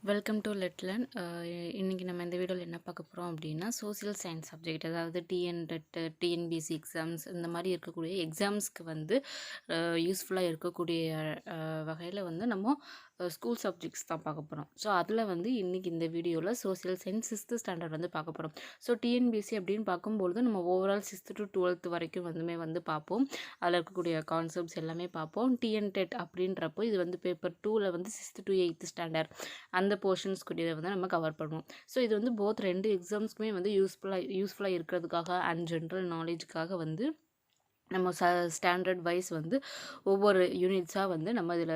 Welcome to லெட்லன். இன்றைக்கி நம்ம இந்த வீடியோவில் என்ன பார்க்க போகிறோம் அப்படின்னா, சோசியல் சயின்ஸ் சப்ஜெக்ட், அதாவது டிஎன்டெட், டிஎன்பிசி எக்ஸாம்ஸ் இந்த மாதிரி இருக்கக்கூடிய எக்ஸாம்ஸ்க்கு வந்து யூஸ்ஃபுல்லாக இருக்கக்கூடிய வகையில் வந்து நம்ம ஸ்கூல் சப்ஜெக்ட்ஸ் தான் பார்க்க போகிறோம். ஸோ அதில் வந்து இன்றைக்கி இந்த வீடியோவில் சோசியல் சயின்ஸ் 6th ஸ்டாண்டர்ட் வந்து பார்க்க போகிறோம். ஸோ டிஎன்பிசி அப்படின்னு பார்க்கும்பொழுது நம்ம ஓவரால் 6th to 12th வரைக்கும் வந்து பார்ப்போம். அதில் இருக்கக்கூடிய கான்செப்ட்ஸ் எல்லாமே பார்ப்போம். டிஎன்டெட் அப்படின்றப்போ இது வந்து பேப்பர் 2ல் வந்து 6th to 8th ஸ்டாண்டர்ட் அந்த போர்ஷன்ஸ் கூடியதை வந்து நம்ம கவர் பண்ணுவோம். ஸோ இது வந்து போத் 2 எக்ஸாம்ஸ்க்குமே வந்து யூஸ்ஃபுல்லாக இருக்கிறதுக்காக அண்ட் ஜென்ரல் நாலேஜுக்காக வந்து நம்ம ஸ்டாண்டர்ட் வைஸ் வந்து ஒவ்வொரு யூனிட்ஸாக வந்து நம்ம இதில்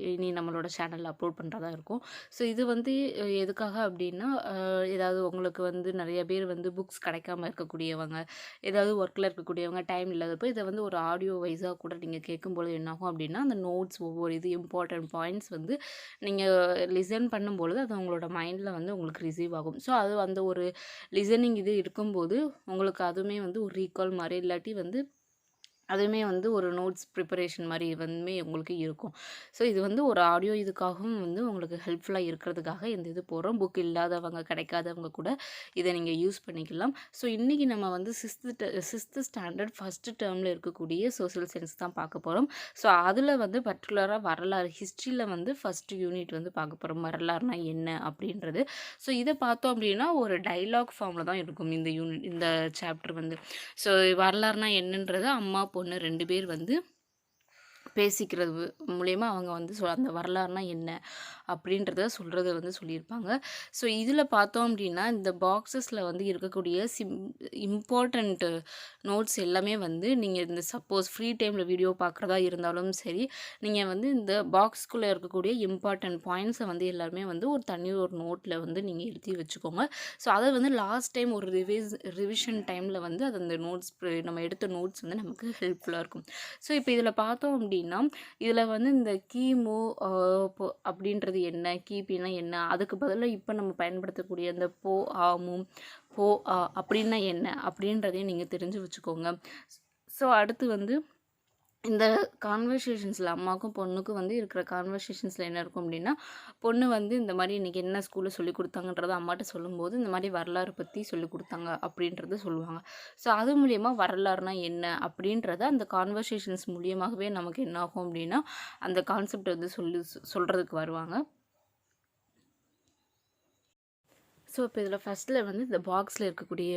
இனி நம்மளோட சேனலில் அப்லோட் பண்ணுறதா இருக்கும். ஸோ இது வந்து எதுக்காக அப்படின்னா, ஏதாவது உங்களுக்கு வந்து நிறைய பேர் வந்து புக்ஸ் கிடைக்காம இருக்கக்கூடியவங்க, ஏதாவது ஒர்க்கில் இருக்கக்கூடியவங்க, டைம் இல்லாதப்போ இதை வந்து ஒரு ஆடியோ வைஸாக கூட நீங்கள் கேட்கும்பொழுது என்னாகும் அப்படின்னா, அந்த நோட்ஸ் ஒவ்வொரு இது இம்பார்ட்டன்ட் பாயிண்ட்ஸ் வந்து நீங்கள் லிசன் பண்ணும்பொழுது அது உங்களோட மைண்டில் வந்து உங்களுக்கு ரிசீவ் ஆகும். ஸோ அது அந்த ஒரு லிசனிங் இது இருக்கும்போது உங்களுக்கு அதுவுமே வந்து ஒரு ரீகால் மாதிரி, இல்லாட்டி வந்து அதுவுமே வந்து ஒரு நோட்ஸ் ப்ரிப்பரேஷன் மாதிரி வந்து உங்களுக்கு இருக்கும். ஸோ இது வந்து ஒரு ஆடியோ இதுக்காகவும் வந்து உங்களுக்கு ஹெல்ப்ஃபுல்லாக இருக்கிறதுக்காக இந்த இது போடுறோம். புக் இல்லாதவங்க, கிடைக்காதவங்க கூட இதை நீங்கள் யூஸ் பண்ணிக்கலாம். ஸோ இன்றைக்கி நம்ம வந்து சிக்ஸ்த்து ஸ்டாண்டர்ட் ஃபஸ்ட்டு டேர்மில் இருக்கக்கூடிய சோசியல் சயின்ஸ் தான் பார்க்க போகிறோம். ஸோ அதில் வந்து பர்டிகுலராக வரலாறு, ஹிஸ்ட்ரியில் வந்து ஃபஸ்ட்டு யூனிட் வந்து பார்க்க போகிறோம். வரலாறுனா என்ன அப்படின்றது. ஸோ இதை பார்த்தோம் அப்படின்னா ஒரு டைலாக் ஃபார்மில் தான் இருக்கும் இந்த சாப்டர் வந்து. ஸோ வரலாறுனா என்னன்றது அம்மா பொண்ணு 2 பேர் வந்து பேசிக்கிறது மூலயமா அவங்க வந்து அந்த வரலாறுனா என்ன அப்படின்றத சொல்கிறத வந்து சொல்லியிருப்பாங்க. ஸோ இதில் பார்த்தோம் அப்படின்னா இந்த பாக்ஸஸில் வந்து இருக்கக்கூடிய இம்பார்ட்டண்ட்டு நோட்ஸ் எல்லாமே வந்து நீங்கள் இந்த சப்போஸ் ஃப்ரீ டைமில் வீடியோ பார்க்குறதா இருந்தாலும் சரி, நீங்கள் வந்து இந்த பாக்ஸ்குள்ளே இருக்கக்கூடிய இம்பார்ட்டன்ட் பாயிண்ட்ஸை வந்து எல்லாருமே வந்து ஒரு நோட்டில் வந்து நீங்கள் எழுதி வச்சுக்கோங்க. ஸோ அதை வந்து லாஸ்ட் டைம் ஒரு ரிவிஷன் டைமில் வந்து அது அந்த நோட்ஸ் நம்ம எடுத்த நோட்ஸ் வந்து நமக்கு ஹெல்ப்ஃபுல்லாக இருக்கும். ஸோ இப்போ இதில் பார்த்தோம் அப்படின்னா, இதில் வந்து இந்த கிமு அப்படின்றது என்ன, கிபின்னா என்ன, அதுக்கு பதிலாக இப்போ நம்ம பயன்படுத்தக்கூடிய இந்த ஆமும் அப்படின்னா என்ன அப்படின்றதையும் நீங்கள் தெரிஞ்சு வச்சுக்கோங்க. ஸோ அடுத்து வந்து இந்த கான்வர்சேஷன்ஸில் அம்மாவுக்கும் பொண்ணுக்கும் வந்து இருக்கிற கான்வர்சேஷன்ஸில் என்ன இருக்கும் அப்படின்னா, பொண்ணு வந்து இந்த மாதிரி இன்றைக்கி என்ன ஸ்கூலில் சொல்லிக் கொடுத்தாங்கன்றத அம்மாட்ட சொல்லும்போது இந்த மாதிரி வரலாறு பற்றி சொல்லிக் கொடுத்தாங்க அப்படின்றத சொல்லுவாங்க. ஸோ அது மூலயமா வரலாறுனா என்ன அப்படின்றத அந்த கான்வர்சேஷன்ஸ் மூலியமாகவே நமக்கு என்ன ஆகும் அப்படின்னா, அந்த கான்செப்ட் வந்து சொல்கிறதுக்கு வருவாங்க. ஸோ இப்போ இதில் ஃபஸ்ட்டில் வந்து இந்த பாக்ஸில் இருக்கக்கூடிய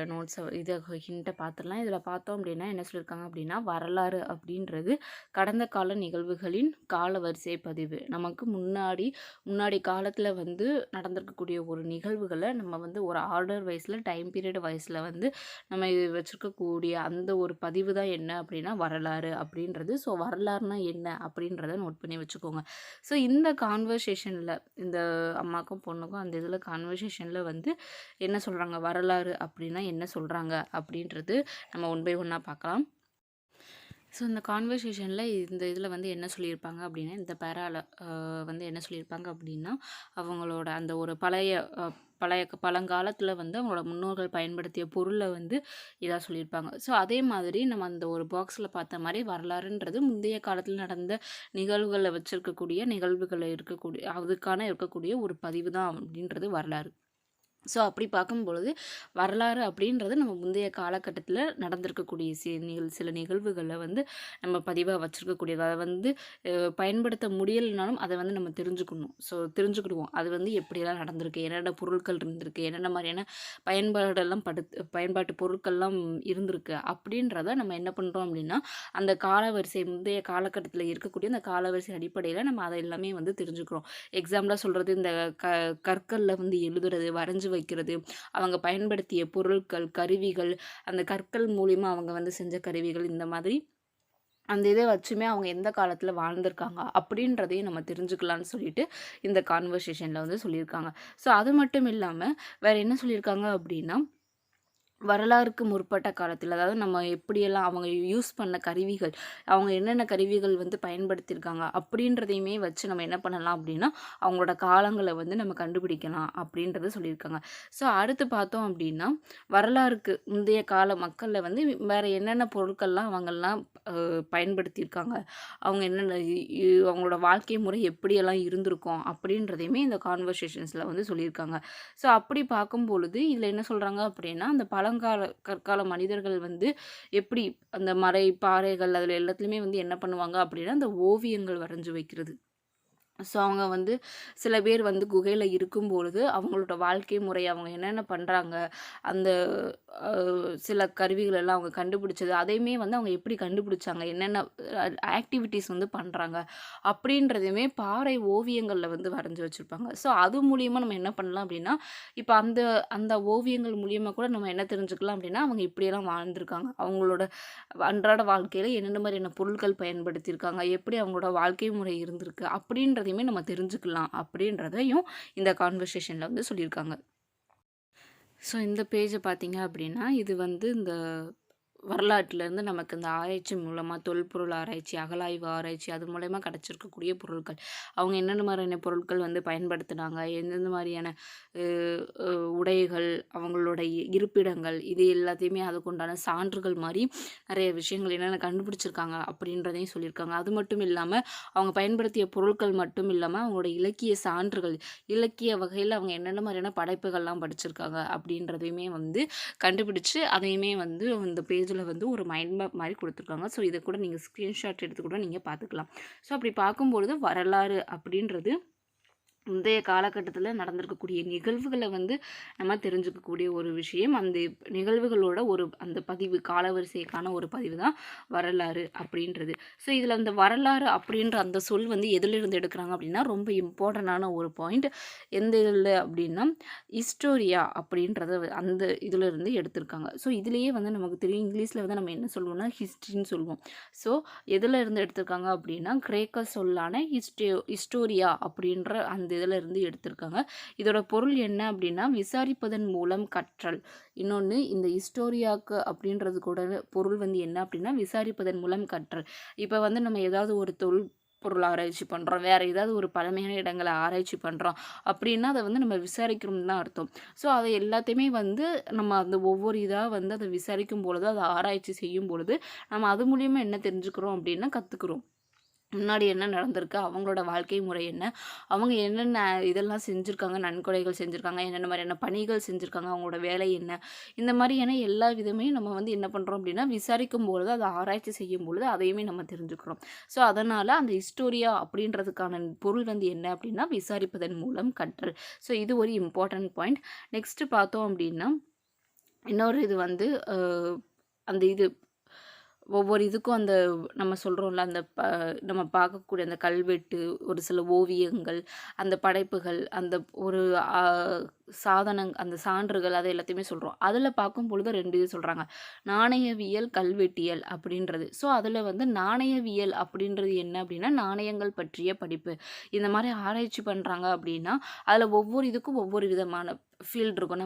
நோட்ஸை இதை ஹிண்ட்டை பார்த்துடலாம். இதில் பார்த்தோம் அப்படின்னா என்ன சொல்லியிருக்காங்க அப்படின்னா, வரலாறு அப்படின்றது கடந்த கால நிகழ்வுகளின் கால வரிசை பதிவு. நமக்கு முன்னாடி காலத்தில் வந்து நடந்திருக்கக்கூடிய ஒரு நிகழ்வுகளை நம்ம வந்து ஒரு ஆர்டர் வைஸில், டைம் பீரியட் வைஸில் வந்து நம்ம இது வச்சுருக்கக்கூடிய அந்த ஒரு பதிவு தான் என்ன அப்படின்னா வரலாறு அப்படின்றது. ஸோ வரலாறுனா என்ன அப்படின்றத நோட் பண்ணி வச்சுக்கோங்க. ஸோ இந்த கான்வர்சேஷனில் இந்த அம்மாக்கும் பொண்ணுக்கும் அந்த இதில் கான்வர்சேஷனில் வந்து என்ன சொல்கிறாங்க, வரலாறு அப்படின்னா என்ன சொல்கிறாங்க அப்படின்றது நம்ம ஒன் பை ஒன்னாக பார்க்கலாம். ஸோ இந்த கான்வர்சேஷனில் இந்த இதில் வந்து என்ன சொல்லியிருப்பாங்க அப்படின்னா, இந்த பேராவில் வந்து என்ன சொல்லியிருப்பாங்க அப்படின்னா, அவங்களோட அந்த ஒரு பழங்காலத்தில் வந்து அவங்களோட முன்னோர்கள் பயன்படுத்திய பொருளை வந்து இதாக சொல்லியிருப்பாங்க. ஸோ அதே மாதிரி நம்ம அந்த ஒரு பாக்ஸில் பார்த்த மாதிரி வரலாறுன்றது முந்தைய காலத்தில் நடந்த நிகழ்வுகளை அதுக்கான இருக்கக்கூடிய ஒரு பதிவு தான் அப்படின்றது வரலாறு. ஸோ அப்படி பார்க்கும்பொழுது வரலாறு அப்படின்றது நம்ம முந்தைய காலகட்டத்தில் நடந்திருக்கக்கூடிய சில நிகழ்வுகளை வந்து நம்ம பதிவாக வச்சுருக்கக்கூடியது. அதை வந்து பயன்படுத்த முடியலைனாலும் அதை வந்து நம்ம தெரிஞ்சுக்கிடுவோம். அது வந்து எப்படியெல்லாம் நடந்திருக்கு, என்னென்ன பொருட்கள் இருந்திருக்கு, என்னென்ன மாதிரியான பயன்பாட்டு பொருட்கள்லாம் இருந்திருக்கு அப்படின்றத நம்ம என்ன பண்ணுறோம் அப்படின்னா, அந்த காலவரிசை முந்தைய காலகட்டத்தில் இருக்கக்கூடிய அந்த காலவரிசை அடிப்படையில் நம்ம அதை எல்லாமே வந்து தெரிஞ்சுக்கிறோம். எக்ஸாம்பிளாக சொல்கிறது, இந்த கற்களில் வந்து எழுதுறது, வரைஞ்சி வைக்கிறது, அவங்க பயன்படுத்திய பொருட்கள், கருவிகள், அந்த கற்கள் மூலிமா அவங்க வந்து செஞ்ச கருவிகள், இந்த மாதிரி அந்த இதை வச்சுமே அவங்க எந்த காலத்தில் வாழ்ந்திருக்காங்க அப்படின்றதையும் நம்ம தெரிஞ்சுக்கலான்னு சொல்லிட்டு இந்த கான்வர்சேஷனில் வந்து சொல்லியிருக்காங்க. ஸோ அது மட்டும் இல்லாமல் வேறு என்ன சொல்லியிருக்காங்க அப்படின்னா, வரலாறுக்கு முற்பட்ட காலத்தில், அதாவது நம்ம எப்படியெல்லாம் அவங்க யூஸ் பண்ண கருவிகள், அவங்க என்னென்ன கருவிகள் வந்து பயன்படுத்தியிருக்காங்க அப்படின்றதையுமே வச்சு நம்ம என்ன பண்ணலாம் அப்படின்னா, அவங்களோட காலங்கள வந்து நம்ம கண்டுபிடிக்கலாம் அப்படின்றத சொல்லியிருக்காங்க. ஸோ அடுத்து பார்த்தோம் அப்படின்னா, வரலாறுக்கு முந்தைய கால மக்கள்ல வந்து வேற என்னென்ன பொருட்கள்லாம் அவங்கலாம் பயன்படுத்தியிருக்காங்க, அவங்க என்னென்ன அவங்களோட வாழ்க்கை முறை எப்படியெல்லாம் இருந்திருக்கும் அப்படின்றதையுமே இந்த கான்வர்சேஷன்ஸில் வந்து சொல்லியிருக்காங்க. ஸோ அப்படி பார்க்கும் பொழுது இதில் என்ன சொல்கிறாங்க அப்படின்னா, அந்த பழங்கால கற்கால மனிதர்கள் வந்து எப்படி அந்த மலை, பாறைகள் அதில் எல்லாத்துலேயுமே வந்து என்ன பண்ணுவாங்க அப்படின்னா, அந்த ஓவியங்கள் வரைஞ்சு வைக்கிறது. ஸோ அவங்க வந்து சில பேர் வந்து குகையில் இருக்கும்பொழுது அவங்களோட வாழ்க்கை முறை அவங்க என்னென்ன பண்ணுறாங்க, அந்த சில கருவிகள் எல்லாம் அவங்க கண்டுபிடிச்சது அதையுமே வந்து அவங்க எப்படி கண்டுபிடிச்சாங்க, என்னென்ன ஆக்டிவிட்டீஸ் வந்து பண்ணுறாங்க அப்படின்றதையுமே பாறை ஓவியங்களில் வந்து வரைஞ்சி வச்சுருப்பாங்க. ஸோ அது மூலியமாக நம்ம என்ன பண்ணலாம் அப்படின்னா, இப்போ அந்த அந்த ஓவியங்கள் மூலியமாக கூட நம்ம என்ன தெரிஞ்சுக்கலாம் அப்படின்னா, அவங்க இப்படியெல்லாம் வாழ்ந்திருக்காங்க, அவங்களோட அன்றாட வாழ்க்கையில் என்னென்ன மாதிரியான பொருட்கள் பயன்படுத்தியிருக்காங்க, எப்படி அவங்களோட வாழ்க்கை முறை இருந்திருக்கு அப்படின்றதையுமே நம்ம தெரிஞ்சுக்கலாம் அப்படின்றதையும் இந்த கான்வர்சேஷனில் வந்து சொல்லியிருக்காங்க. ஸோ இந்த பேஜை பார்த்தீங்க அப்படின்னா, இது வந்து இந்த வரலாற்றிலேருந்து நமக்கு இந்த ஆராய்ச்சி மூலமாக தொல்பொருள் ஆராய்ச்சி, அகழாய்வு ஆராய்ச்சி அது மூலயமா கிடச்சிருக்கக்கூடிய பொருட்கள். அவங்க என்னென்ன மாதிரியான பொருட்கள் வந்து பயன்படுத்தினாங்க, எந்தெந்த மாதிரியான உடைகள், அவங்களோட இருப்பிடங்கள், இது எல்லாத்தையுமே அதுக்குண்டான சான்றுகள் மாதிரி நிறைய விஷயங்கள் என்னென்ன கண்டுபிடிச்சிருக்காங்க அப்படின்றதையும் சொல்லியிருக்காங்க. அது மட்டும் இல்லாமல் அவங்க பயன்படுத்திய பொருட்கள் மட்டும் இல்லாமல் அவங்களோட இலக்கிய சான்றுகள், இலக்கிய வகையில் அவங்க என்னென்ன மாதிரியான படைப்புகள்லாம் படிச்சிருக்காங்க அப்படின்றதையுமே வந்து கண்டுபிடிச்சு அதையுமே வந்து இந்த பேஜில் வந்து ஒரு மைண்ட் மேப் மாதிரி கொடுத்துருக்காங்க. ஸோ இதை கூட நீங்கள் ஸ்க்ரீன்ஷாட் எடுத்து கூட நீங்கள் பார்த்துக்கலாம். ஸோ அப்படி பார்க்கும்பொழுது வரலாறு அப்படின்றது முந்தைய காலகட்டத்தில் நடந்திருக்கக்கூடிய நிகழ்வுகளை வந்து நம்ம தெரிஞ்சுக்கக்கூடிய ஒரு விஷயம். அந்த நிகழ்வுகளோட ஒரு அந்த பதிவு, காலவரிசைக்கான ஒரு பதிவு தான் வரலாறு அப்படின்றது. ஸோ இதில் அந்த வரலாறு அப்படின்ற அந்த சொல் வந்து எதிலிருந்து எடுக்கிறாங்க அப்படின்னா, ரொம்ப இம்பார்ட்டண்டான ஒரு பாயிண்ட். எந்த இதில் அப்படின்னா, ஹிஸ்டோரியா அப்படின்றத அந்த இதிலிருந்து எடுத்திருக்காங்க. ஸோ இதுலேயே வந்து நமக்கு தெரியும், இங்கிலீஷில் வந்து நம்ம என்ன சொல்லுவோம்னா ஹிஸ்ட்ரின்னு சொல்லுவோம். ஸோ எதில் இருந்து எடுத்திருக்காங்க அப்படின்னா, கிரேக்க சொல்லான ஹிஸ்டோரியா அப்படின்ற அந்த இதில் இருந்து எடுத்திருக்காங்க. இதோட பொருள் என்ன அப்படின்னா, விசாரிப்பதன் மூலம் கற்றல். இன்னொன்று இந்த ஹிஸ்டோரியாக்கு அப்படின்றது கூட பொருள் வந்து என்ன அப்படின்னா, விசாரிப்பதன் மூலம் கற்றல். இப்போ வந்து நம்ம ஏதாவது ஒரு பொருள் ஆராய்ச்சி பண்ணுறோம், வேறு ஏதாவது ஒரு பழமையான இடங்களை ஆராய்ச்சி பண்ணுறோம் அப்படின்னா அதை வந்து நம்ம விசாரிக்கிறோம்னு தான் அர்த்தம். ஸோ அதை எல்லாத்தையுமே வந்து நம்ம அந்த ஒவ்வொரு இதாக வந்து அதை விசாரிக்கும் பொழுது, அதை ஆராய்ச்சி செய்யும் பொழுது நம்ம அது மூலியமாக என்ன தெரிஞ்சுக்கிறோம் அப்படின்னா கற்றுக்குறோம். முன்னாடி என்ன நடந்திருக்கு, அவங்களோட வாழ்க்கை முறை என்ன, அவங்க என்னென்ன இதெல்லாம் செஞ்சுருக்காங்க, நன்கொடைகள் செஞ்சுருக்காங்க, என்னென்ன மாதிரியான பணிகள் செஞ்சுருக்காங்க, அவங்களோட வேலை என்ன, இந்த மாதிரியான எல்லா விதமே நம்ம வந்து என்ன பண்ணுறோம் அப்படின்னா விசாரிக்கும் பொழுது, அதை ஆராய்ச்சி செய்யும் பொழுது அதையுமே நம்ம தெரிஞ்சுக்கிறோம். ஸோ அதனால் அந்த ஹிஸ்டோரியா அப்படின்றதுக்கான பொருள் வந்து என்ன அப்படின்னா, விசாரிப்பதன் மூலம் கற்றல். ஸோ இது ஒரு இம்பார்ட்டன்ட் பாயிண்ட். நெக்ஸ்ட்டு பார்த்தோம் அப்படின்னா, இன்னொரு இது வந்து அந்த இது ஒவ்வொரு இதுக்கும் அந்த நம்ம சொல்கிறோம்ல, அந்த நம்ம பார்க்கக்கூடிய அந்த கல்வெட்டு, ஒரு சில ஓவியங்கள், அந்த படைப்புகள், அந்த ஒரு அந்த சான்றுகள் அதை எல்லாத்தையுமே சொல்கிறோம். அதில் பார்க்கும் பொழுது 2 இது சொல்கிறாங்க. நாணயவியல், கல்வெட்டியல் அப்படின்றது. ஸோ அதில் வந்து நாணயவியல் அப்படின்றது என்ன அப்படின்னா, நாணயங்கள் பற்றிய படிப்பு. இந்த மாதிரி ஆராய்ச்சி பண்ணுறாங்க அப்படின்னா, அதில் ஒவ்வொரு இதுக்கும் ஒவ்வொரு விதமான ஃபீல்டு இருக்கும்.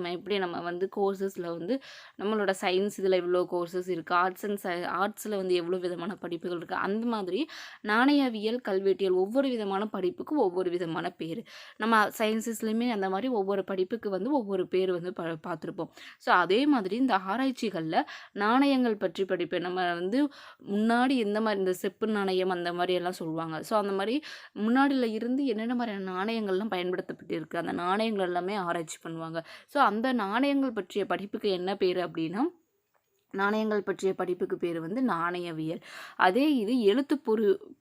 நம்ம வந்து கோர்சஸில் வந்து நம்மளோட சயின்ஸ் இதில் இவ்வளோ கோர்சஸ் இருக்குது, ஆர்ட்ஸில் வந்து எவ்வளோ விதமான படிப்புகள் இருக்குது. அந்த மாதிரி நாணயவியல், கல்வெட்டியல் ஒவ்வொரு விதமான படிப்புக்கும் ஒவ்வொரு விதமான பேர். நம்ம சயின்சஸ்லேயுமே அந்த மாதிரி ஒவ்வொரு படிப்புக்கு வந்து ஒவ்வொரு பேர் வந்து பார்த்துருப்போம். ஸோ அதே மாதிரி இந்த ஆராய்ச்சிகளில் நாணயங்கள் பற்றி படிப்பேன். நம்ம வந்து முன்னாடி எந்த மாதிரி இந்த செப்பு நாணயம் அந்த மாதிரி எல்லாம் சொல்லுவாங்க. ஸோ அந்த மாதிரி முன்னாடியில் இருந்து என்னென்ன மாதிரியான நாணயங்கள்லாம் பயன்படுத்தப்பட்டு இருக்குது, அந்த நாணயங்கள் எல்லாமே ஆராய்ச்சி பண்ணுவாங்க. ஸோ அந்த நாணயங்கள் பற்றிய படிப்புக்கு என்ன பேர் அப்படின்னா, நாணயங்கள் பற்றிய படிப்புக்கு பேர் வந்து நாணயவியல். அதே இது எழுத்து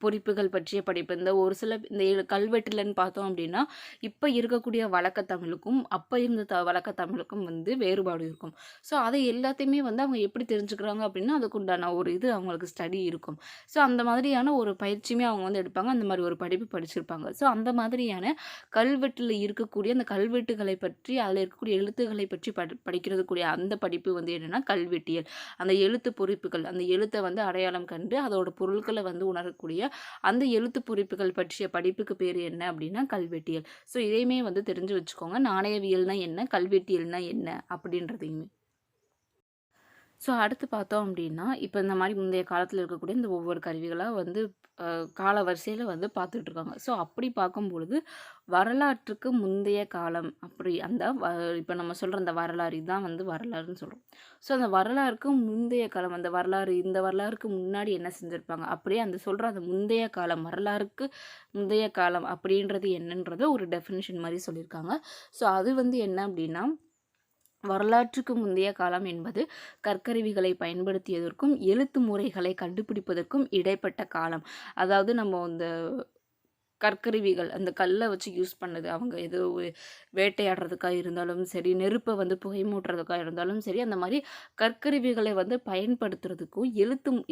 பொறிப்புகள் பற்றிய படிப்பு, இந்த ஒரு சில இந்த கல்வெட்டுலன்னு பார்த்தோம் அப்படின்னா, இப்போ இருக்கக்கூடிய வழக்கத்தமிழுக்கும் அப்போ இருந்த வழக்கத்தமிழுக்கும் வந்து வேறுபாடு இருக்கும். ஸோ அதை எல்லாத்தையுமே வந்து அவங்க எப்படி தெரிஞ்சுக்கிறாங்க அப்படின்னா, அதுக்குண்டான ஒரு இது அவங்களுக்கு ஸ்டடி இருக்கும். ஸோ அந்த மாதிரியான ஒரு பயிற்சியுமே அவங்க வந்து எடுப்பாங்க. அந்த மாதிரி ஒரு படிப்பு படிச்சிருப்பாங்க. ஸோ அந்த மாதிரியான கல்வெட்டில் இருக்கக்கூடிய அந்த கல்வெட்டுகளை பற்றி, அதில் இருக்கக்கூடிய எழுத்துக்களை பற்றி படிக்கிறதுக்கூடிய அந்த படிப்பு வந்து என்னென்னா கல்வெட்டியல். அந்த எழுத்து பொறிப்புகள், அந்த எழுத்தை வந்து அடையாளம் கண்டு அதோட பொருட்களை வந்து உணரக்கூடிய அந்த எழுத்து பொறிப்புகள் பற்றிய படிப்புக்கு பேர் என்ன அப்படின்னா கல்வெட்டியல். ஸோ இதையுமே வந்து தெரிஞ்சு வச்சுக்கோங்க. நாணயவியல்னா என்ன, கல்வெட்டியல்னா என்ன அப்படின்றதையுமே. ஸோ அடுத்து பார்த்தோம் அப்படின்னா, இப்போ இந்த மாரி முந்தைய காலத்தில இருக்கக்கூடிய இந்த ஒவ்வொரு கருவிகளா வந்து கால வரிசையில வந்து பார்த்துட்ருக்காங்க. ஸோ அப்படி பார்க்கும்பொழுது, வரலாற்றுக்கு முந்தைய காலம் அப்படி அந்த இப்ப நம்ம சொல்ற அந்த வரலாறு இதான் வந்து வரலாறுன்னு சொல்றோம். ஸோ அந்த வரலாறுக்கு முந்தைய காலம், அந்த வரலாறு இந்த வரலாறுக்கு முன்னாடி என்ன செஞ்சிருப்பாங்க? அப்படியே அந்த சொல்ற அந்த முந்தைய காலம், வரலாறுக்கு முந்தைய காலம் அப்படின்றது என்னன்றத ஒரு டெஃபினிஷன் மாரி சொல்லியிருக்காங்க. ஸோ அது வந்து என்ன அப்படின்னா, வரலாற்றுக்கு முந்தைய காலம் என்பது கற்கருவிகளை பயன்படுத்தியதற்கும் எழுத்து முறைகளை கண்டுபிடிப்பதற்கும் இடைப்பட்ட காலம். அதாவது நம்ம இந்த கற்கருவிகள் அந்த கல்லை வச்சு யூஸ் பண்ணது அவங்க ஏதோ வேட்டையாடுறதுக்காக இருந்தாலும் சரி, நெருப்பை வந்து புகைமூட்டுறதுக்காக இருந்தாலும் சரி, அந்த மாதிரி கற்கருவிகளை வந்து பயன்படுத்துறதுக்கும்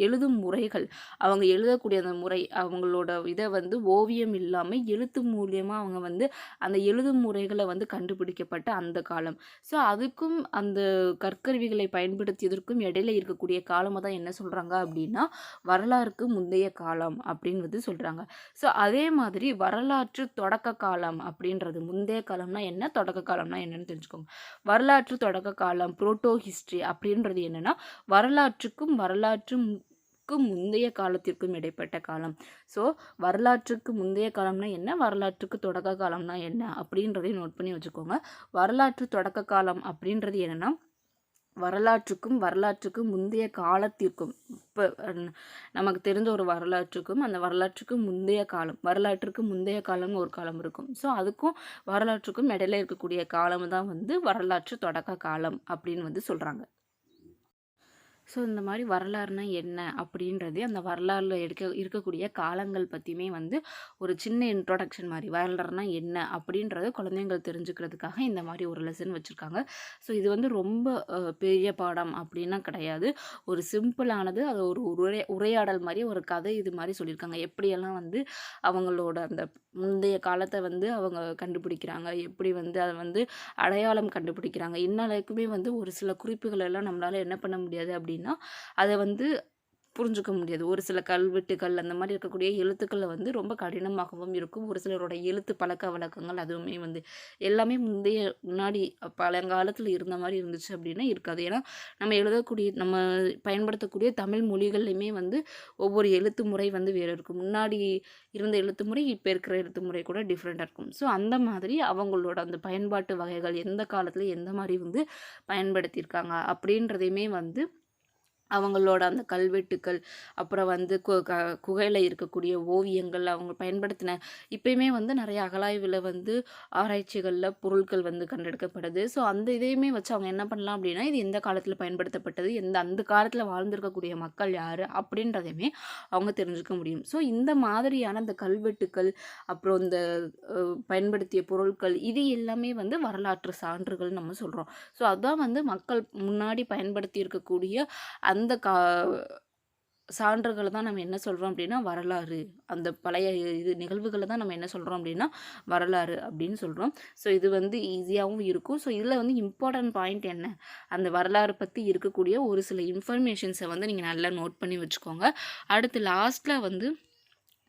எழுதும் முறைகள், அவங்க எழுதக்கூடிய அந்த முறை, அவங்களோட இதை வந்து ஓவியம் இல்லாமல் எழுத்து மூலியமாக அவங்க வந்து அந்த எழுதும் முறைகளை வந்து கண்டுபிடிக்கப்பட்ட அந்த காலம். ஸோ அதுக்கும் அந்த கற்கருவிகளை பயன்படுத்தியதற்கும் இடையில இருக்கக்கூடிய காலமாக தான் என்ன சொல்கிறாங்க அப்படின்னா, வரலாறுக்கு முந்தைய காலம் அப்படின்னு வந்து சொல்கிறாங்க. ஸோ அதே மாதிரி வரலாற்று தொடக்க காலம் அப்படின்றது முந்தைய காலம்னா என்ன, தொடக்க காலம்னா என்னன்னு தெரிஞ்சுக்கோங்க. வரலாற்று தொடக்க காலம், புரோட்டோ ஹிஸ்ட்ரி அப்படின்றது என்னன்னா, வரலாற்றுக்கும் முந்தைய காலத்திற்கும் இடைப்பட்ட காலம். ஸோ வரலாற்றுக்கு முந்தைய காலம்னா என்ன, வரலாற்றுக்கு தொடக்க காலம்னா என்ன அப்படின்றதையும் நோட் பண்ணி வச்சுக்கோங்க. வரலாற்று தொடக்க காலம் அப்படின்றது என்னன்னா, வரலாற்றுக்கும் முந்தைய காலத்திற்கும் இப்போ நமக்கு தெரிஞ்ச ஒரு வரலாற்றுக்கும் அந்த வரலாற்றுக்கு முந்தைய காலம், வரலாற்றுக்கு முந்தைய காலம்னு ஒரு காலம் இருக்கும். ஸோ அதுக்கும் வரலாற்றுக்கும் இடையில இருக்கக்கூடிய காலம் தான் வந்து வரலாற்று தொடக்க காலம் அப்படின்னு வந்து சொல்கிறாங்க. ஸோ இந்த மாதிரி வரலாறுனா என்ன அப்படின்றது அந்த வரலாறுல இருக்கக்கூடிய காலங்கள் பற்றியுமே வந்து ஒரு சின்ன இன்ட்ரோடக்ஷன் மாதிரி, வரலாறுனா என்ன அப்படின்றத குழந்தைங்கள் தெரிஞ்சுக்கிறதுக்காக இந்த மாதிரி ஒரு லெசன் வச்சுருக்காங்க. ஸோ இது வந்து ரொம்ப பெரிய பாடம் அப்படின்னா கிடையாது. ஒரு சிம்பிளானது, அது ஒரு உரையாடல் மாதிரி, ஒரு கதை இது மாதிரி சொல்லியிருக்காங்க. எப்படியெல்லாம் வந்து அவங்களோட அந்த முந்தைய காலத்தை வந்து அவங்க கண்டுபிடிக்கிறாங்க, எப்படி வந்து அதை வந்து அடையாளம் கண்டுபிடிக்கிறாங்க. இந்நாளைக்குமே வந்து ஒரு சில குறிப்புகள் எல்லாம் நம்மளால் என்ன பண்ண முடியாது அப்படின்னா, அதை வந்து புரிஞ்சுக்க முடியாது. ஒரு சில கல்வெட்டுகள் அந்த மாதிரி இருக்கக்கூடிய எழுத்துக்களில் வந்து ரொம்ப கடினமாகவும் இருக்கும். ஒரு சிலரோட எழுத்து பழக்கவழக்கங்கள் அதுவுமே வந்து எல்லாமே முன்னாடி பழங்காலத்தில் இருந்த மாதிரி இருந்துச்சு அப்படின்னா இருக்காது. ஏன்னா நம்ம பயன்படுத்தக்கூடிய தமிழ் மொழிகள்லையுமே வந்து ஒவ்வொரு எழுத்து முறை வந்து வேறு இருக்கும். முன்னாடி இருந்த எழுத்து முறை இப்போ இருக்கிற எழுத்து முறை கூட டிஃப்ரெண்ட்டாக இருக்கும். ஸோ அந்த மாதிரி அவங்களோட அந்த பயன்பாட்டு வகைகள் எந்த காலத்தில் எந்த மாதிரி வந்து பயன்படுத்தியிருக்காங்க அப்படின்றதையுமே வந்து அவங்களோட அந்த கல்வெட்டுக்கள், அப்புறம் வந்து குகையில இருக்கக்கூடிய ஓவியங்கள், அவங்க பயன்படுத்தின இப்பயுமே வந்து நிறைய அகழாய்வில் வந்து ஆராய்ச்சிகளில் பொருட்கள் வந்து கண்டெடுக்கப்படுது. ஸோ அந்த இதையுமே வச்சு அவங்க என்ன பண்ணலாம் அப்படின்னா, இது எந்த காலத்தில் பயன்படுத்தப்பட்டது, அந்த காலத்தில் வாழ்ந்திருக்கக்கூடிய மக்கள் யார் அப்படின்றதையுமே அவங்க தெரிஞ்சுக்க முடியும். ஸோ இந்த மாதிரியான அந்த கல்வெட்டுக்கள், அப்புறம் இந்த பயன்படுத்திய பொருட்கள், இது எல்லாமே வந்து வரலாற்று சான்றுகள் நம்ம சொல்கிறோம். ஸோ அதான் வந்து மக்கள் முன்னாடி பயன்படுத்தி இருக்கக்கூடிய அந்த சான்றுகள தான் நம்ம என்ன சொல்கிறோம் அப்படின்னா வரலாறு. அந்த பழைய நிகழ்வுகள தான் நம்ம என்ன சொல்கிறோம் அப்படின்னா வரலாறு அப்படின்னு சொல்கிறோம். ஸோ இது வந்து ஈஸியாகவும் இருக்கும். ஸோ இதில் வந்து இம்பார்ட்டன்ட் பாயிண்ட் என்ன, அந்த வரலாறு பற்றி இருக்கக்கூடிய ஒரு சில இன்ஃபர்மேஷன்ஸை வந்து நீங்கள் நல்லா நோட் பண்ணி வச்சுக்கோங்க. அடுத்து லாஸ்ட்டில் வந்து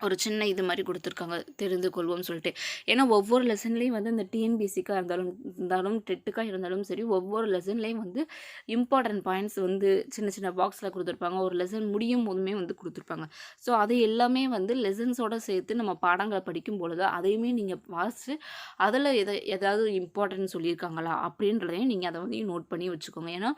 ஒரு சின்ன இது மாதிரி கொடுத்துருக்காங்க, தெரிந்து கொள்வோம்னு சொல்லிட்டு. ஏன்னா ஒவ்வொரு லெசன்லேயும் வந்து இந்த டிஎன்பிசிக்காக இருந்தாலும் டெட்டுக்காக இருந்தாலும் சரி, ஒவ்வொரு லெசன்லேயும் வந்து இம்பார்ட்டன்ட் பாயிண்ட்ஸ் வந்து சின்ன சின்ன பாக்ஸில் கொடுத்துருப்பாங்க. ஒரு லெசன் முடியும் போதுமே வந்து கொடுத்துருப்பாங்க. ஸோ அது எல்லாமே வந்து லெசன்ஸோடு சேர்த்து நம்ம பாடங்களை படிக்கும் பொழுது அதையுமே நீங்கள் வாசித்து அதில் ஏதாவது இம்பார்ட்டன்ட் சொல்லியிருக்காங்களா அப்படின்றதையும் நீங்கள் அதை வந்து நோட் பண்ணி வச்சுக்கோங்க. ஏன்னா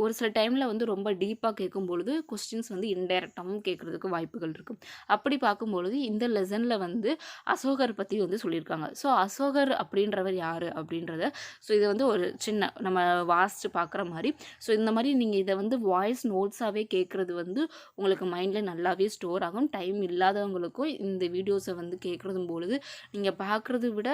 ஒரு சில டைமில் வந்து ரொம்ப டீப்பாக கேட்கும் பொழுது கொஸ்டின்ஸ் வந்து இன்டைரக்டாகவும் கேட்குறதுக்கு வாய்ப்புகள் இருக்கும். அப்படி பார்க்கும்பொழுது இந்த லெசனில் வந்து அசோகர் பற்றி வந்து சொல்லியிருக்காங்க. ஸோ அசோகர் அப்படின்றவர் யார் அப்படின்றத, ஸோ இதை வந்து ஒரு சின்ன நம்ம வாசித்து பார்க்குற மாதிரி, ஸோ இந்த மாதிரி நீங்கள் இதை வந்து வாய்ஸ் நோட்ஸாகவே கேட்குறது வந்து உங்களுக்கு மைண்டில் நல்லாவே ஸ்டோர் ஆகும். டைம் இல்லாதவங்களுக்கும் இந்த வீடியோஸை வந்து கேட்குறதும் பொழுது நீங்கள் பார்க்குறத விட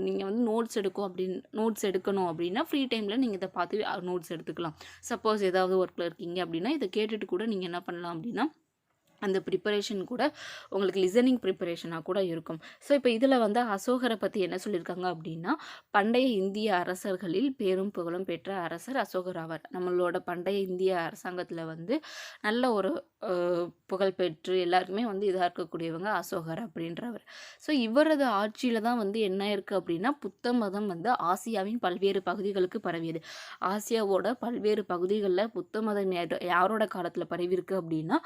நீங்கள் வந்து நோட்ஸ் எடுக்கணும் அப்படின்னா ஃப்ரீ டைமில் நீங்கள் இதை பார்த்து நோட்ஸ் எடுத்துக்கலாம். சப்போஸ் ஏதாவது ஒர்க்கில் இருக்கீங்க அப்படின்னா இதை கேட்டுட்டு கூட நீங்கள் என்ன பண்ணலாம் அப்படின்னா அந்த ப்ரிப்பரேஷன் கூட உங்களுக்கு லிசனிங் ப்ரிப்பரேஷனாக கூட இருக்கும். ஸோ இப்போ இதில் வந்து அசோகரை பற்றி என்ன சொல்லியிருக்காங்க அப்படின்னா, பண்டைய இந்திய அரசர்களில் பேரும் புகழும் பெற்ற அரசர் அசோகர் ஆவார். நம்மளோட பண்டைய இந்திய அரசாங்கத்தில் வந்து நல்ல ஒரு புகழ்பெற்று எல்லாருக்குமே வந்து இதாக இருக்கக்கூடியவங்க அசோகர் அப்படின்றவர். ஸோ இவரது ஆட்சியில் தான் வந்து என்ன இருக்குது அப்படின்னா புத்த மதம் வந்து ஆசியாவின் பல்வேறு பகுதிகளுக்கு பரவியது. ஆசியாவோட பல்வேறு பகுதிகளில் புத்த மதம் யாரோட காலத்தில் பரவியிருக்கு அப்படின்னா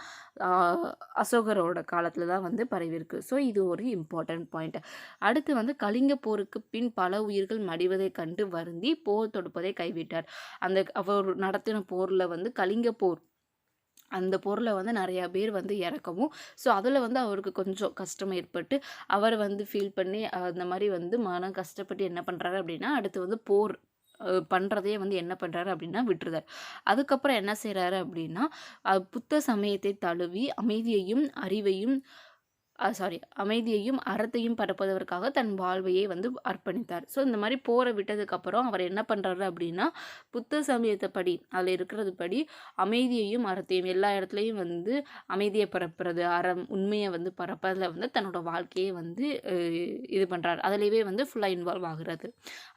அசோகரோட காலத்தில் தான் வந்து பரவியிருக்கு. ஸோ இது ஒரு இம்பார்ட்டன்ட் பாயிண்ட். அடுத்து வந்து கலிங்க போருக்கு பின் பல உயிர்கள் மடிவதை கண்டு வருந்தி போர் தொடுப்பதை கைவிட்டார். அந்த அவர் நடத்தின போரில் வந்து கலிங்க போர், அந்த போரில் வந்து நிறையா பேர் வந்து இறக்கவும், ஸோ அதில் வந்து அவருக்கு கொஞ்சம் கஷ்டம் ஏற்பட்டு அவர் வந்து ஃபீல் பண்ணி அந்த மாதிரி வந்து மனம் கஷ்டப்பட்டு என்ன பண்ணுறாரு அப்படின்னா அடுத்து வந்து போர் பண்ணுறதே வந்து என்ன பண்ணுறாரு அப்படின்னா விட்டுருதார். அதுக்கப்புறம் என்ன செய்கிறாரு அப்படின்னா புத்த சமயத்தை தழுவி அமைதியையும் அறத்தையும் பரப்புவதற்காக தன் வாழ்வையே வந்து அர்ப்பணித்தார். ஸோ இந்த மாதிரி போரை விட்டதுக்கப்புறம் அவர் என்ன பண்ணுறாரு அப்படின்னா புத்த சமயத்தை படி அதில் இருக்கிறது படி அமைதியையும் அறத்தையும் எல்லா இடத்துலையும் வந்து அமைதியை பரப்புறது, அறம் உண்மையை வந்து பரப்பதில் வந்து தன்னோட வாழ்க்கையை வந்து இது பண்ணுறாரு. அதிலேயே வந்து ஃபுல்லாக இன்வால்வ் ஆகுறது.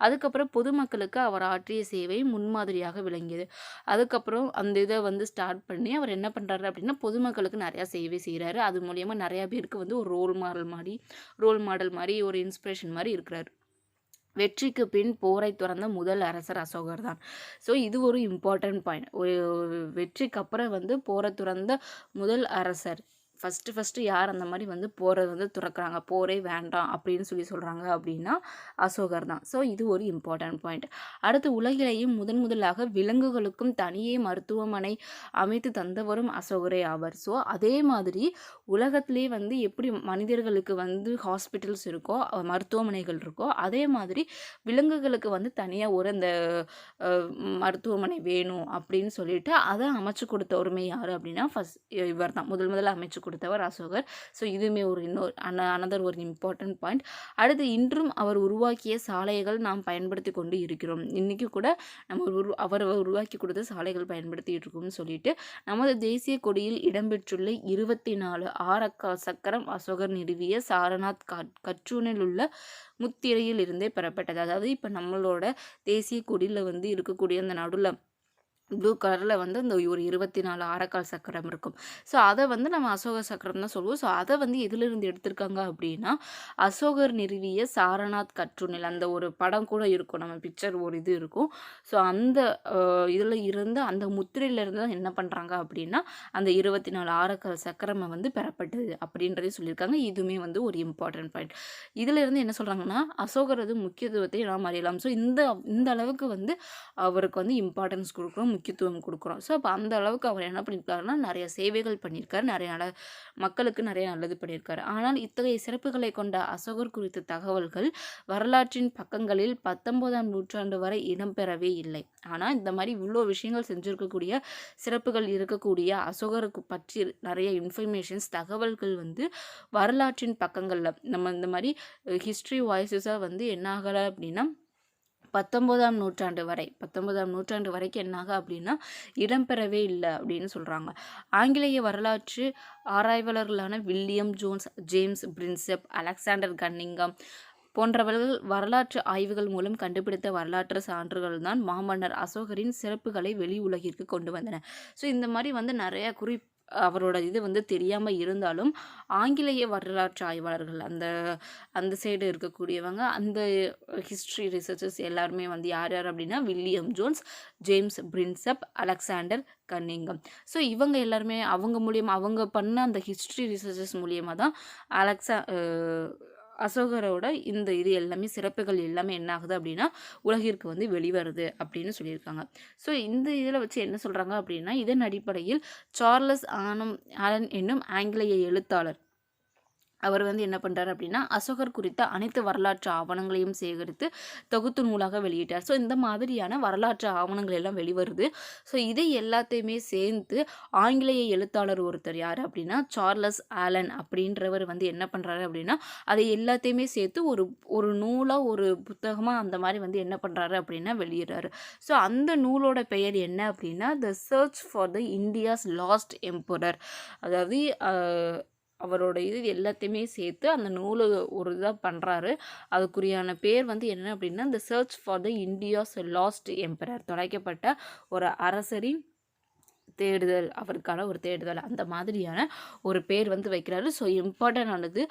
அதுக்கப்புறம் பொதுமக்களுக்கு அவர் ஆற்றிய சேவை முன்மாதிரியாக விளங்கியது. அதுக்கப்புறம் அந்த இதை வந்து ஸ்டார்ட் பண்ணி அவர் என்ன பண்ணுறாரு அப்படின்னா பொதுமக்களுக்கு நிறையா சேவை செய்கிறாரு. அது மூலயமா நிறையா பேருக்கு வந்து ஒரு ரோல் மாடல் மாதிரி ஒரு இன்ஸ்பிரேஷன் மாதிரி இருக்கிறார். வெற்றிக்கு பின் போரை துறந்த முதல் அரசர் அசோகர் தான். ஸோ இது ஒரு இம்பார்ட்டன்ட் பாயிண்ட். ஒரு வெற்றிக்கு அப்புறம் வந்து போரை துறந்த முதல் அரசர் ஃபஸ்ட்டு யார் அந்த மாதிரி வந்து போரை வந்து துறக்கிறாங்க, போரே வேண்டாம் அப்படின்னு சொல்கிறாங்க அப்படின்னா அசோகர் தான். ஸோ இது ஒரு இம்பார்ட்டன்ட் பாயிண்ட். அடுத்து உலகிலேயும் முதலாக விலங்குகளுக்கும் தனியே மருத்துவமனை அமைத்து தந்தவரும் அசோகரே ஆவார். ஸோ அதே மாதிரி உலகத்திலே வந்து எப்படி மனிதர்களுக்கு வந்து ஹாஸ்பிட்டல்ஸ் இருக்கோ, மருத்துவமனைகள் இருக்கோ, அதே மாதிரி விலங்குகளுக்கு வந்து தனியாக ஒரு அந்த மருத்துவமனை வேணும் அப்படின்னு சொல்லிட்டு அதை அமைச்சு கொடுத்தவருமே யார் அப்படின்னா இவர் தான் முதல்ல அமைச்சு கொடுத்தவர் அசோகர். ஸோ இதுவுமே ஒரு அனதர் ஒரு இம்பார்ட்டன்ட் பாயிண்ட். அடுத்து இன்றும் அவர் உருவாக்கிய சாலைகள் நாம் பயன்படுத்தி கொண்டு இருக்கிறோம். இன்றைக்கி கூட நம்ம அவர் உருவாக்கி கொடுத்த சாலைகள் பயன்படுத்திட்டு இருக்கோம்னு சொல்லிட்டு நமது தேசிய கொடியில் இடம்பெற்றுள்ள 24 ஆரக்கால் சக்கரம் அசோகர் நிறுவிய சாரநாத் கற்றூனில் உள்ள முத்திரையில் இருந்தே பெறப்பட்டது. அதாவது இப்போ நம்மளோட தேசிய கொடியில் வந்து இருக்கக்கூடிய அந்த நடுவில் ப்ளூ கலரில் வந்து அந்த ஒரு 24 ஆரக்கால் சக்கரம் இருக்கும். ஸோ அதை வந்து நம்ம அசோக சக்கரம் தான் சொல்லுவோம். ஸோ அதை வந்து எதிலிருந்து எடுத்திருக்காங்க அப்படின்னா அசோகர் நிறுவிய சாரநாத் கற்றூனில் அந்த ஒரு படம் கூட இருக்கும், நம்ம பிக்சர் ஒரு இது இருக்கும். ஸோ அந்த இதில் இருந்து அந்த முத்திரையிலேருந்து தான் என்ன பண்ணுறாங்க அப்படின்னா அந்த 24 ஆரக்கால் சக்கரமை வந்து பெறப்பட்டது அப்படின்றதே சொல்லியிருக்காங்க. இதுவுமே வந்து ஒரு இம்பார்ட்டன்ட் பாயிண்ட். இதில் இருந்து என்ன சொல்கிறாங்கன்னா அசோகரது முக்கியத்துவத்தை நாம் அறியலாம். ஸோ இந்த அளவுக்கு வந்து அவருக்கு வந்து இம்பார்ட்டன்ஸ் கொடுக்குறோம், முக்கியத்துவம் கொடுக்குறோம். ஸோ அப்போ அந்த அளவுக்கு அவர் என்ன பண்ணியிருக்காருன்னா நிறைய சேவைகள் பண்ணியிருக்காரு, நிறைய மக்களுக்கு நிறைய நல்லது பண்ணியிருக்காரு. ஆனால் இத்தகைய சிறப்புகளை கொண்ட அசோகர் குறித்த தகவல்கள் வரலாற்றின் பக்கங்களில் 19ஆம் நூற்றாண்டு வரை இடம்பெறவே இல்லை. ஆனால் இந்த மாதிரி இவ்வளோ விஷயங்கள் செஞ்சுருக்கக்கூடிய சிறப்புகள் இருக்கக்கூடிய அசோகருக்கு பற்றி நிறைய இன்ஃபர்மேஷன்ஸ் தகவல்கள் வந்து வரலாற்றின் பக்கங்களில் நம்ம இந்த மாதிரி ஹிஸ்ட்ரி வாய்ஸஸாக வந்து என்ன ஆகலை அப்படின்னா 19ஆம் நூற்றாண்டு வரைக்கும் என்னாக அப்படின்னா இடம்பெறவே இல்லை அப்படின்னு சொல்கிறாங்க. ஆங்கிலேய வரலாற்று ஆராய்வாளர்களான William Jones, James Prinsep, Alexander Cunningham போன்றவர்கள் வரலாற்று ஆய்வுகள் மூலம் கண்டுபிடித்த வரலாற்று சான்றுகள் தான் மாமன்னர் அசோகரின் சிறப்புகளை வெளி உலகிற்கு கொண்டு வந்தன. ஸோ இந்த மாதிரி வந்து நிறைய அவரோட இது வந்து தெரியாமல் இருந்தாலும் ஆங்கிலேய வரலாற்று ஆய்வாளர்கள் அந்த சைடு இருக்கக்கூடியவங்க, அந்த ஹிஸ்ட்ரி ரிசர்ச்சர்ஸ் எல்லாருமே வந்து யார் அப்படின்னா William Jones, James Prinsep, Alexander கன்னிங்கம். So இவங்க எல்லாருமே அவங்க பண்ண அந்த ஹிஸ்ட்ரி ரிசர்ச்சர்ஸ் மூலியமாக தான் அசோகரோட இந்த இது எல்லாமே சிறப்புகள் எல்லாமே என்ன ஆகுது அப்படின்னா உலகிற்கு வந்து வெளிவருது அப்படின்னு சொல்லியிருக்காங்க. ஸோ இந்த இதில் வச்சு என்ன சொல்கிறாங்க அப்படின்னா இதன் அடிப்படையில் சார்லஸ் ஆலன் என்னும் ஆங்கிலேய எழுத்தாளர் அவர் வந்து என்ன பண்ணுறாரு அப்படின்னா அசோகர் குறித்த அனைத்து வரலாற்று ஆவணங்களையும் சேகரித்து தொகுத்து நூலாக வெளியிட்டார். ஸோ இந்த மாதிரியான வரலாற்று ஆவணங்கள் எல்லாம் வெளிவருது. ஸோ இதை எல்லாத்தையுமே சேர்ந்து ஆங்கிலேய எழுத்தாளர் ஒருத்தர் யார் அப்படின்னா சார்லஸ் ஆலன் அப்படின்றவர் வந்து என்ன பண்ணுறாரு அப்படின்னா அதை எல்லாத்தையுமே சேர்த்து ஒரு நூலாக ஒரு புத்தகமாக அந்த மாதிரி வந்து என்ன பண்ணுறாரு அப்படின்னா வெளியிடுறாரு. ஸோ அந்த நூலோட பெயர் என்ன அப்படின்னா the search for the India's lost emperor. அதாவது அவரோட இது எல்லாத்தையுமே சேர்த்து அந்த நூலை ஒரு இதாக பண்ணுறாரு. அதுக்குரியான பேர் வந்து என்ன அப்படின்னா the search for the India's lost emperor, தொலைக்கப்பட்ட ஒரு அரசரின் தேடுதல், அவருக்கான ஒரு தேடுதல் அந்த மாதிரியான ஒரு பேர் வந்து வைக்கிறாரு. ஸோ இம்பார்ட்டன்ட் ஆனது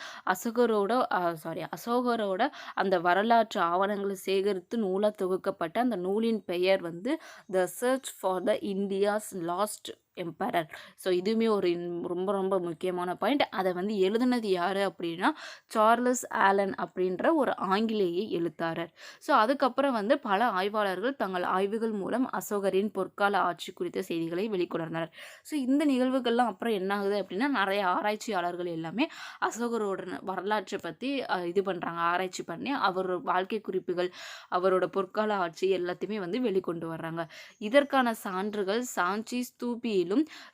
அசோகரோட அந்த வரலாற்று ஆவணங்களை சேகரித்து நூலா தொகுக்கப்பட்ட அந்த நூலின் பெயர் வந்து த search for the India's lost emperor. So இதுவுமே ஒரு ரொம்ப ரொம்ப முக்கியமான பாயிண்ட். அதை வந்து எழுதுனது யார் அப்படின்னா சார்லஸ் ஆலன் அப்படின்ற ஒரு ஆங்கிலேய எழுத்தாளர். ஸோ அதுக்கப்புறம் வந்து பல ஆய்வாளர்கள் தங்கள் ஆய்வுகள் மூலம் அசோகரின் பொற்கால ஆட்சி குறித்த செய்திகளை வெளிக்கொணர்ந்தனர். ஸோ இந்த நிகழ்வுகள்லாம் அப்புறம் என்ன ஆகுது அப்படின்னா நிறைய ஆராய்ச்சியாளர்கள் எல்லாமே அசோகரோட வரலாற்றை பற்றி இது பண்ணுறாங்க, ஆராய்ச்சி பண்ணி அவரோட வாழ்க்கை குறிப்புகள், அவரோட பொற்கால ஆட்சி எல்லாத்தையுமே வந்து வெளிக்கொண்டு வர்றாங்க. இதற்கான சான்றுகள் சாஞ்சி ஸ்தூபியிலும்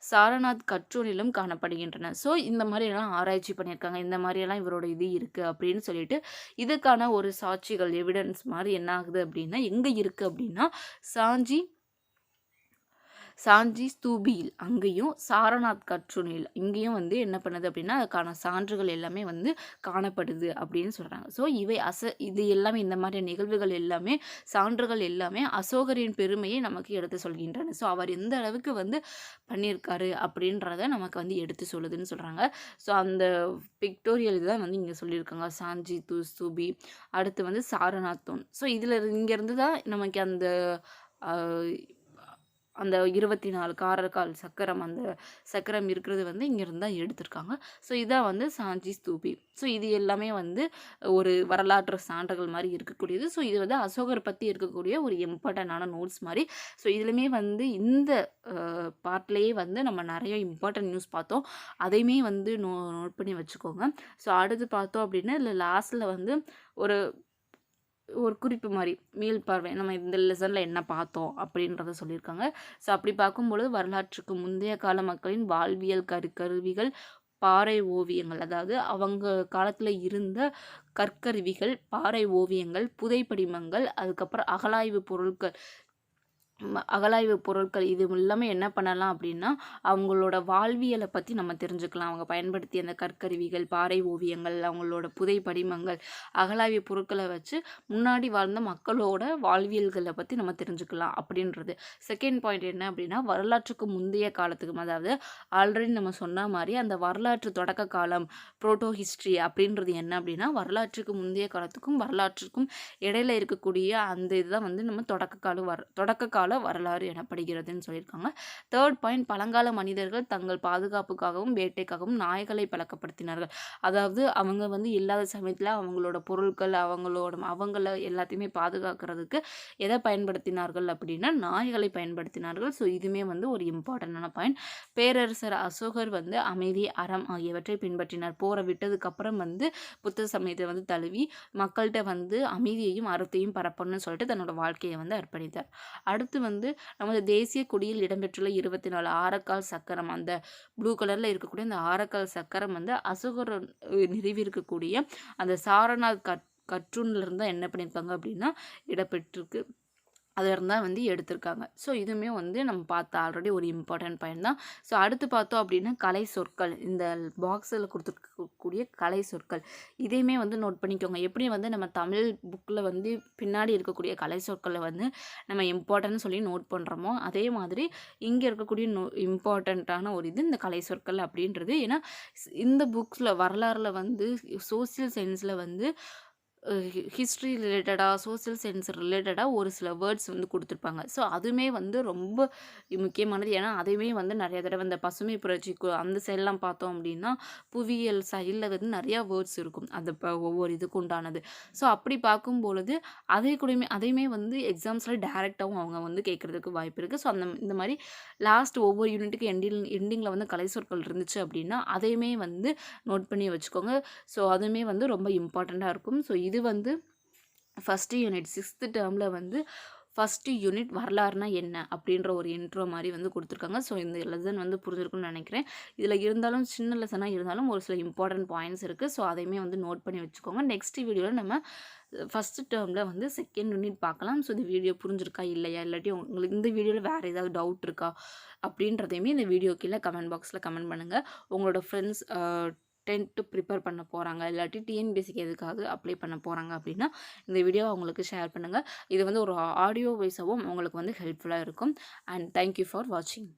சாரநாத் கற்றூரிலும் காணப்படுகின்றன. ஸோ இந்த மாதிரியெல்லாம் ஆராய்ச்சி பண்ணியிருக்காங்க, இந்த மாதிரியெல்லாம் இவரோட இது இருக்குது அப்படின்னு சொல்லிட்டு இதுக்கான ஒரு சாட்சிகள் எவிடன்ஸ் மாதிரி என்ன ஆகுது அப்படின்னா எங்கே இருக்குது அப்படின்னா சாஞ்சி ஸ்தூபியில் அங்கேயும் சாரநாத் கற்றூரில் இங்கேயும் வந்து என்ன பண்ணுது அப்படின்னா அதுக்கான சான்றுகள் எல்லாமே வந்து காணப்படுது அப்படின்னு சொல்கிறாங்க. ஸோ இது எல்லாமே இந்த மாதிரி நிகழ்வுகள் எல்லாமே சான்றுகள் எல்லாமே அசோகரின் பெருமையை நமக்கு எடுத்து சொல்கின்றன. ஸோ அவர் எந்த அளவுக்கு வந்து பண்ணியிருக்காரு அப்படின்றத நமக்கு வந்து எடுத்து சொல்லுதுன்னு சொல்கிறாங்க. ஸோ அந்த பிக்டோரியல் தான் வந்து இங்கே சொல்லியிருக்காங்க, சாஞ்சி ஸ்தூபி, அடுத்து வந்து சாரநாத்தோன். ஸோ இங்கேருந்து தான் நமக்கு அந்த அந்த 24 காரக்கால் சக்கரம், அந்த சக்கரம் இருக்கிறது வந்து இங்கேருந்து தான் எடுத்திருக்காங்க. ஸோ இதான் வந்து சாஞ்சி ஸ்தூபி. ஸோ இது எல்லாமே வந்து ஒரு வரலாற்று சான்றுகள் மாதிரி இருக்கக்கூடியது. ஸோ இது வந்து அசோகர் பற்றி இருக்கக்கூடிய ஒரு இம்பார்ட்டண்டான நோட்ஸ் மாதிரி. ஸோ இதுலையுமே வந்து இந்த பார்ட்லேயே வந்து நம்ம நிறைய இம்பார்ட்டன்ட் நியூஸ் பார்த்தோம், அதையுமே வந்து நோட் பண்ணி வச்சுக்கோங்க. ஸோ அடுத்து பார்த்தோம் அப்படின்னா இல்லை லாஸ்ட்டில் வந்து ஒரு குறிப்பு மாதிரி மீள்பார்வை, நம்ம இந்த லெசனில் என்ன பார்த்தோம் அப்படின்றத சொல்லியிருக்காங்க. ஸோ அப்படி பார்க்கும்பொழுது வரலாற்றுக்கு முந்தைய கால மக்களின் வாழ்வியல் கருவிகள், பாறை ஓவியங்கள், அதாவது அவங்க காலத்தில் இருந்த கற்கருவிகள், பாறை ஓவியங்கள், புதைப்படிமங்கள், அதுக்கப்புறம் அகழாய்வு பொருட்கள் இது எல்லாமே என்ன பண்ணலாம் அப்படின்னா அவங்களோட வாழ்வியலை பற்றி நம்ம தெரிஞ்சுக்கலாம். அவங்க பயன்படுத்திய அந்த கற்கருவிகள், பாறை ஓவியங்கள், அவங்களோட புதைப்படிமங்கள், அகழாய்வு பொருட்களை வச்சு முன்னாடி வாழ்ந்த மக்களோட வாழ்வியல்களை பற்றி நம்ம தெரிஞ்சுக்கலாம் அப்படின்றது. செகண்ட் பாயிண்ட் என்ன அப்படின்னா வரலாற்றுக்கு முந்தைய காலத்துக்கும், அதாவது ஆல்ரெடி நம்ம சொன்ன மாதிரி அந்த வரலாற்று தொடக்க காலம், புரோட்டோ ஹிஸ்ட்ரி அப்படின்றது என்ன அப்படின்னா வரலாற்றுக்கு முந்தைய காலத்துக்கும் வரலாற்றுக்கும் இடையில இருக்கக்கூடிய அந்த இதுதான் வந்து நம்ம தொடக்க கால வரலாறு எனப்படுகிறதுன்னு சொல்லியிருக்காங்க. தேர்ட் பாயிண்ட், பழங்கால மனிதர்கள் தங்கள் பாதுகாப்புக்காகவும் வேட்டைக்காகவும் நாய்களை பழக்கப்படுத்தினார்கள். அதாவது அவங்க வந்து இல்லாத சமயத்தில் அவங்களோட பொருட்கள், அவங்கள எல்லாத்தையுமே பாதுகாக்கிறதுக்கு எதை பயன்படுத்தினார்கள் அப்படின்னா நாய்களை பயன்படுத்தினார்கள். ஸோ இதுவுமே வந்து ஒரு இம்பார்ட்டண்டான பாயிண்ட். பேரரசர் அசோகர் வந்து அமைதி, அறம் ஆகியவற்றை பின்பற்றினார். போரை விட்டதுக்கப்புறம் வந்து புத்த சமயத்தை வந்து தழுவி மக்கள்கிட்ட வந்து அமைதியையும் அறத்தையும் பரப்பணும்னு சொல்லிட்டு தன்னோட வாழ்க்கையை வந்து அர்ப்பணித்தார். அடுத்து வந்து நமது தேசிய கொடியில் இடம்பெற்றுள்ள 24 ஆரக்கால் சக்கரம், அந்த ப்ளூ கலரில் இருக்கக்கூடிய அந்த ஆரக்கால் சக்கரம் வந்து அசோகர் நிறுவியிருக்கக்கூடிய அந்த சாரநாத் கற்றூன்லேருந்து தான் என்ன பண்ணியிருக்காங்க அப்படின்னா இடம்பெற்றிருக்கு, அதில் தான் வந்து எடுத்திருக்காங்க. ஸோ இதுவுமே வந்து நம்ம பார்த்த ஆல்ரெடி ஒரு இம்பார்ட்டன்ட் பாயிண்ட் தான். ஸோ அடுத்து பார்த்தோம் அப்படின்னா கலை சொற்கள், இந்த பாக்ஸில் கொடுத்துருக்கக்கூடிய கலை சொற்கள் இதையுமே வந்து நோட் பண்ணிக்கோங்க. எப்படி வந்து நம்ம தமிழ் புக்கில் வந்து பின்னாடி இருக்கக்கூடிய கலை சொற்களை வந்து நம்ம இம்பார்ட்டன்ட்னு சொல்லி நோட் பண்ணுறோமோ அதே மாதிரி இங்கே இருக்கக்கூடிய இம்பார்ட்டண்ட்டான ஒரு இது இந்த கலை சொற்கள் அப்படின்றது. ஏன்னா இந்த புக்ஸில் வரலாறில் வந்து சோசியல் சயின்ஸில் வந்து ஹிஸ்ட்ரி ரிலேட்டடாக, சோசியல் சயின்ஸ் ரிலேட்டடாக ஒரு சில வேர்ட்ஸ் வந்து கொடுத்துருப்பாங்க. ஸோ அதுவுமே வந்து ரொம்ப முக்கியமானது. ஏன்னா அதையுமே வந்து நிறைய தடவை இந்த பசுமை புரட்சி அந்த சைட்லாம் பார்த்தோம் அப்படின்னா புவியியல் சைடில் வந்து நிறையா வேர்ட்ஸ் இருக்கும், அந்த ஒவ்வொரு இதுக்கு உண்டானது. ஸோ அப்படி பார்க்கும்பொழுது அதையுமே வந்து எக்ஸாம்ஸில் டேரெக்டாகவும் அவங்க வந்து கேட்குறதுக்கு வாய்ப்பு இருக்குது. ஸோ இந்த மாதிரி லாஸ்ட் ஒவ்வொரு யூனிட்டுக்கு எண்டிங்கில் வந்து கலை சொற்கள் இருந்துச்சு அப்படின்னா அதையுமே வந்து நோட் பண்ணி வச்சுக்கோங்க. ஸோ அதுவுமே வந்து ரொம்ப இம்பார்ட்டண்ட்டாக இருக்கும். ஸோ இது வந்து ஃபஸ்ட்டு யூனிட் 6th டேர்மில் வந்து ஃபஸ்ட்டு யூனிட் வரலாறுனா என்ன அப்படின்ற ஒரு இன்ட்ரோ மாதிரி வந்து கொடுத்துருக்காங்க. ஸோ இந்த லெசன் வந்து புரிஞ்சிருக்குன்னு நினைக்கிறேன். இதில் இருந்தாலும் சின்ன லெசனாக இருந்தாலும் ஒரு சில இம்பார்ட்டன்ட் பாயிண்ட்ஸ் இருக்குது. ஸோ அதையுமே வந்து நோட் பண்ணி வச்சுக்கோங்க. நெக்ஸ்ட் வீடியோவில் நம்ம ஃபஸ்ட்டு டேர்மில் வந்து செகண்ட் யூனிட் பார்க்கலாம். ஸோ இந்த வீடியோ புரிஞ்சிருக்கா இல்லையா, இல்லாட்டி உங்களுக்கு இந்த வீடியோவில் வேறு ஏதாவது டவுட் இருக்கா அப்படின்றதையுமே இந்த வீடியோ கீழே கமெண்ட் பாக்ஸில் கமெண்ட் பண்ணுங்கள். உங்களோட ஃப்ரெண்ட்ஸ் 10th ப்ரிப்பேர் பண்ண போகிறாங்க, இல்லாட்டி டிஎன்பிஎஸ்சிக்கு எதுக்காவது அப்ளை பண்ண போகிறாங்க அப்படின்னா இந்த வீடியோ அவங்களுக்கு ஷேர் பண்ணுங்கள். இது வந்து ஒரு ஆடியோ வைஸாகவும் உங்களுக்கு வந்து ஹெல்ப்ஃபுல்லாக இருக்கும். அண்ட் தேங்க்யூ ஃபார் வாட்சிங்.